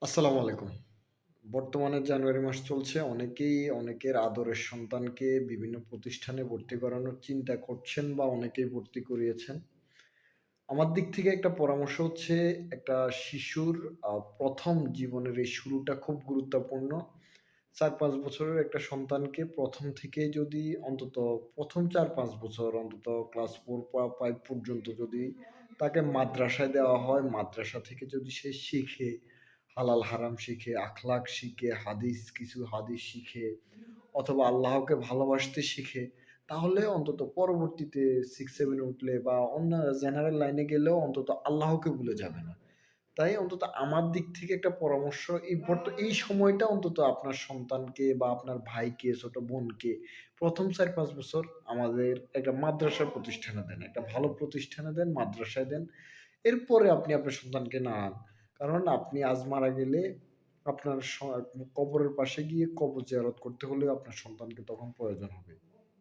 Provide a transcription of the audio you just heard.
আসসালামু আলাইকুম। বর্তমানে জানুয়ারি মাস চলছে। অনেকেই অনেকের আদরের সন্তানকে বিভিন্ন প্রতিষ্ঠানে ভর্তি করানোর চিন্তা করছেন বা অনেকেই ভর্তি করিয়েছেন। আমার দিক থেকে একটা পরামর্শ হচ্ছে একটা শিশুর ১ম জীবনের এই শুরুটা খুব গুরুত্বপূর্ণ। ৪-৫ বছরের একটা সন্তানকে ১ম থেকেই যদি অন্তত ১ম ৪-৫ বছর অন্তত ক্লাস 4 বা 5 পর্যন্ত যদি তাকে মাদ্রাসায় দেওয়া হয়, মাদ্রাসা থেকে যদি সে শিখে, হালাল হারাম শিখে, আখলাক শিখে, কিছু হাদিস শিখে অথবা আল্লাহকে ভালোবাসতে শিখে, তাহলে অন্তত পরবর্তীতে 6-7 এ উঠলে বা অন্য জেনারেল লাইনে গেলেও অন্তত আল্লাহকে ভুলে যাবে না। তাই অন্তত আমার দিক থেকে একটা পরামর্শ এই সময়টা অন্তত আপনার সন্তানকে বা আপনার ভাইকে, ছোট বোনকে ১ম ৪-৫ বছর আমাদের একটা মাদ্রাসা প্রতিষ্ঠানে দেন। একটা ভালো প্রতিষ্ঠানে দেন, মাদ্রাসায় দেন। এরপরে আপনি আপনার সন্তানকে নাড়ান। কারণ আপনি আজ মারা গেলে আপনার কবরের পাশে গিয়ে কবর জিয়ারত করতে হলেও আপনার সন্তানকে তখন প্রয়োজন হবে।